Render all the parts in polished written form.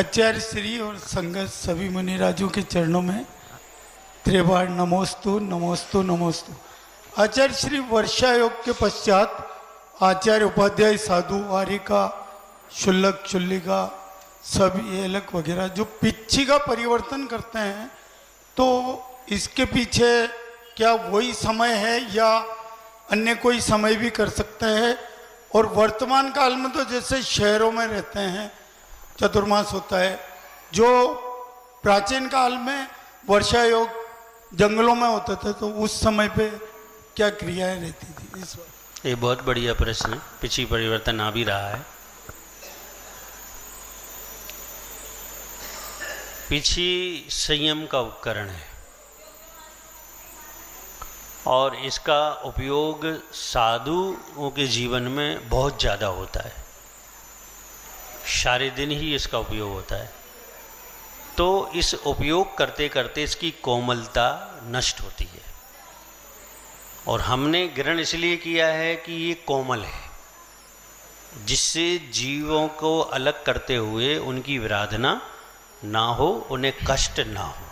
आचार्य श्री और संगत सभी मुनिराजों के चरणों में त्रिबार नमोस्तु नमोस्तु नमोस्तु। आचार्य श्री वर्षा योग के पश्चात आचार्य उपाध्याय साधु वारिका शुल्लक शुल्लिका सभी एलक वगैरह जो पिच्छी का परिवर्तन करते हैं, तो इसके पीछे क्या वही समय है या अन्य कोई समय भी कर सकते हैं? और वर्तमान काल में तो जैसे शहरों में रहते हैं चतुर्मास होता है, जो प्राचीन काल में वर्षा योग जंगलों में होता था, तो उस समय पे क्या क्रियाएं रहती थी? इस बात ये बहुत बढ़िया प्रश्न है। पिछी परिवर्तन आ भी रहा है। पिछी संयम का उपकरण है और इसका उपयोग साधुओं के जीवन में बहुत ज़्यादा होता है। सारे दिन ही इसका उपयोग होता है। तो इस उपयोग करते करते इसकी कोमलता नष्ट होती है और हमने ग्रहण इसलिए किया है कि ये कोमल है, जिससे जीवों को अलग करते हुए उनकी विराधना ना हो, उन्हें कष्ट ना हो।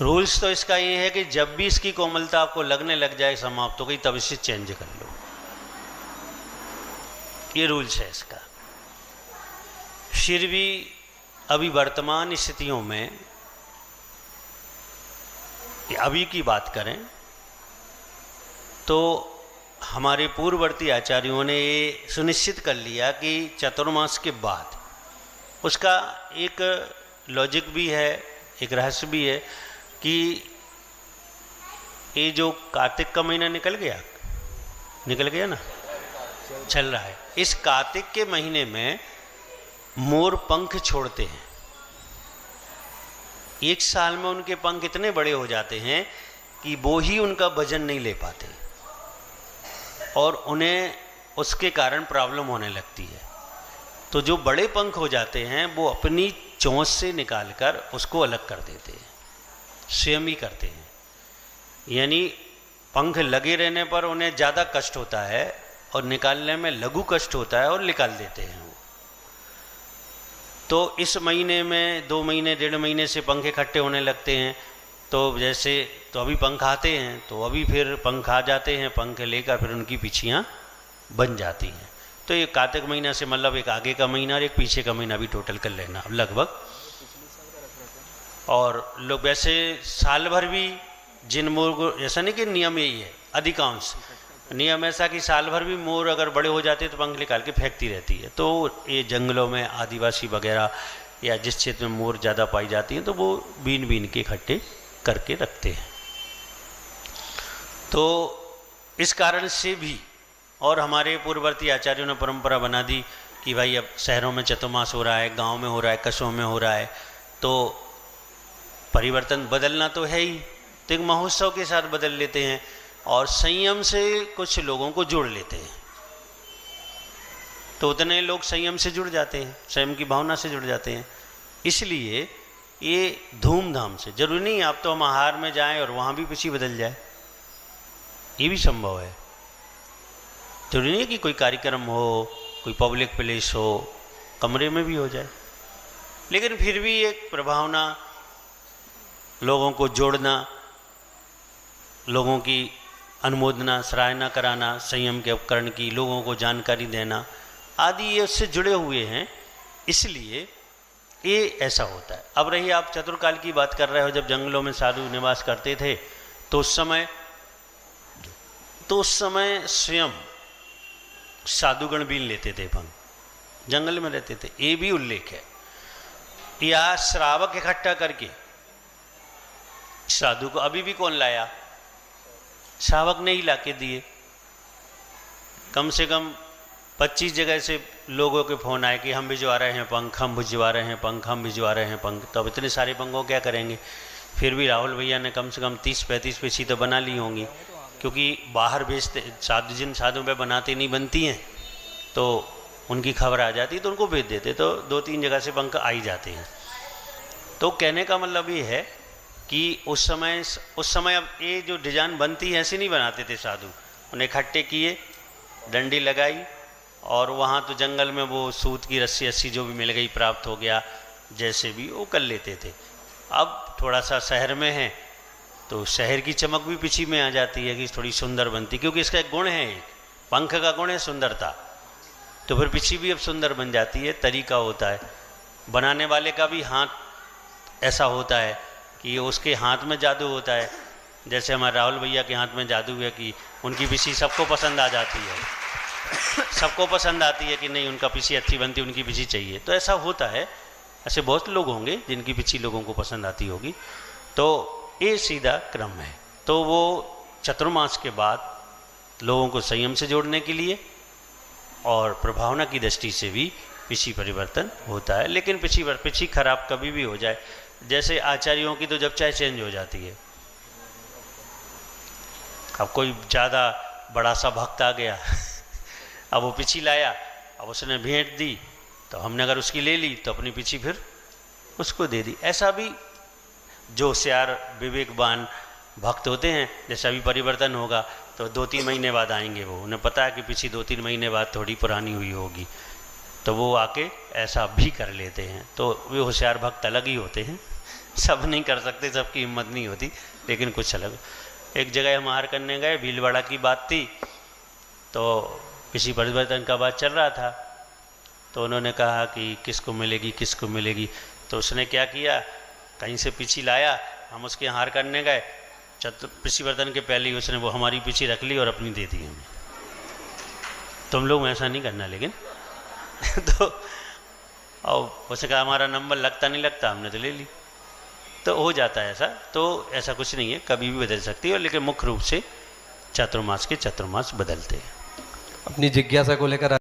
रूल्स तो इसका ये है कि जब भी इसकी कोमलता आपको लगने लग जाए समाप्त हो गई, तब इसे चेंज कर लो। ये रूल्स है इसका। फिर भी अभी वर्तमान स्थितियों में अभी की बात करें तो हमारे पूर्ववर्ती आचार्यों ने ये सुनिश्चित कर लिया कि चतुर्मास के बाद उसका एक लॉजिक भी है, एक रहस्य भी है कि ये जो कार्तिक का महीना निकल गया ना, चल रहा है। इस कार्तिक के महीने में मोर पंख छोड़ते हैं। एक साल में उनके पंख इतने बड़े हो जाते हैं कि वो ही उनका वजन नहीं ले पाते और उन्हें उसके कारण प्रॉब्लम होने लगती है। तो जो बड़े पंख हो जाते हैं वो अपनी चोंच से निकालकर उसको अलग कर देते हैं, स्वयं ही करते हैं। यानी पंख लगे रहने पर उन्हें ज़्यादा कष्ट होता है और निकालने में लघु कष्ट होता है और निकाल देते हैं वो। तो इस महीने में 2 महीने 1.5 महीने से पंख इकट्ठे होने लगते हैं। तो जैसे तो अभी पंख आते हैं तो अभी फिर पंख आ जाते हैं, पंख लेकर फिर उनकी पिछियाँ बन जाती हैं। तो ये कार्तिक महीना से मतलब एक आगे का महीना और एक पीछे का महीना भी टोटल कर लेना लगभग। और लोग वैसे साल भर भी जिन मोर को, ऐसा नहीं कि नियम यही है, अधिकांश नियम ऐसा कि साल भर भी मोर अगर बड़े हो जाते हैं तो पंख निकाल के फेंकती रहती है। तो ये जंगलों में आदिवासी वगैरह या जिस क्षेत्र में मोर ज़्यादा पाई जाती हैं तो वो बीन बीन के इकट्ठे करके रखते हैं। तो इस कारण से भी और हमारे पूर्ववर्ती आचार्यों ने परंपरा बना दी कि भाई अब शहरों में चतुर्मास हो रहा है, गांव में हो रहा है, कस्बों में हो रहा है, तो परिवर्तन बदलना तो है ही, तो एक महोत्सव के साथ बदल लेते हैं और संयम से कुछ लोगों को जोड़ लेते हैं। तो उतने लोग संयम से जुड़ जाते हैं, संयम की भावना से जुड़ जाते हैं। इसलिए ये धूमधाम से, जरूरी नहीं आप तो हम आहार में जाएं और वहाँ भी पिछी बदल जाए, ये भी संभव है। जरूरी नहीं कि कोई कार्यक्रम हो, कोई पब्लिक प्लेस हो, कमरे में भी हो जाए। लेकिन फिर भी एक प्रभावना, लोगों को जोड़ना, लोगों की अनुमोदना सराहना कराना, संयम के उपकरण की लोगों को जानकारी देना आदि, ये उससे जुड़े हुए हैं, इसलिए ये ऐसा होता है। अब रही आप चतुर्काल की बात कर रहे हो, जब जंगलों में साधु निवास करते थे तो उस समय स्वयं साधुगण बीन लेते थे, पंख जंगल में रहते थे, ये भी उल्लेख है। या श्रावक इकट्ठा करके साधु को अभी भी कौन लाया? श्रावक ने ही लाके दिए। कम से कम 25 जगह से लोगों के फ़ोन आए कि हम भिजवा रहे हैं पंख, हम भिजवा रहे हैं पंख, हम भिजवा रहे हैं पंख। तो अब इतने सारे पंखों क्या करेंगे? फिर भी राहुल भैया ने कम से कम 30-35 पिछी तो बना ली होंगी, क्योंकि बाहर भेजते साधु, जिन साधुओं पे बनाती नहीं बनती हैं तो उनकी खबर आ जाती तो उनको भेज देते, तो 2-3 जगह से पंख आ ही जाते हैं। तो कहने का मतलब ये है कि उस समय अब ये जो डिजाइन बनती है ऐसे नहीं बनाते थे साधु। उन्हें इकट्ठे किए, डंडी लगाई और वहाँ तो जंगल में वो सूत की रस्सी रस्सी जो भी मिल गई प्राप्त हो गया, जैसे भी वो कर लेते थे। अब थोड़ा सा शहर में है तो शहर की चमक भी पिछी में आ जाती है कि थोड़ी सुंदर बनती, क्योंकि इसका एक गुण है, एक पंख का गुण है सुंदरता, तो फिर पिछी भी अब सुंदर बन जाती है। तरीका होता है बनाने वाले का भी, हाथ ऐसा होता है कि उसके हाथ में जादू होता है। जैसे हमारे राहुल भैया के हाथ में जादू है कि उनकी पिछी सबको पसंद आ जाती है, सबको पसंद आती है कि नहीं उनका पिछी अच्छी बनती, उनकी पिछी चाहिए। तो ऐसा होता है, ऐसे बहुत लोग होंगे जिनकी पिछी लोगों को पसंद आती होगी। तो ये सीधा क्रम है। तो वो चतुर्मास के बाद लोगों को संयम से जोड़ने के लिए और प्रभावना की दृष्टि से भी पिछी परिवर्तन होता है। लेकिन पिछी खराब कभी भी हो जाए, जैसे आचार्यों की तो जब चाहे चेंज हो जाती है। अब कोई ज़्यादा बड़ा सा भक्त आ गया अब वो पिछी लाया, अब उसने भेंट दी तो हमने अगर उसकी ले ली तो अपनी पिछी फिर उसको दे दी। ऐसा भी जो होशियार विवेकवान भक्त होते हैं, जैसे अभी परिवर्तन होगा तो 2-3 महीने बाद आएंगे, वो उन्हें पता है कि पिछी 2-3 महीने बाद थोड़ी पुरानी हुई होगी, तो वो आके ऐसा भी कर लेते हैं। तो वे होशियार भक्त अलग ही होते हैं, सब नहीं कर सकते, सबकी हिम्मत नहीं होती, लेकिन कुछ अलग। एक जगह हम हार करने गए, भीलवाड़ा की बात थी, तो पिछी परिवर्तन का बात चल रहा था, तो उन्होंने कहा कि किसको मिलेगी किसको मिलेगी। तो उसने क्या किया, कहीं से पिछी लाया, हम उसके हार करने गए, पिछी वर्तन के पहले ही उसने वो हमारी पिछी रख ली और अपनी दे दी हमें। तुम लोग ऐसा नहीं करना लेकिन तो और उसने कहा हमारा नंबर लगता नहीं लगता, हमने तो ले ली। तो हो जाता है ऐसा, तो ऐसा कुछ नहीं है, कभी भी बदल सकती है, लेकिन मुख्य रूप से चातुर्मास के चातुर्मास बदलते हैं। अपनी जिज्ञासा को लेकर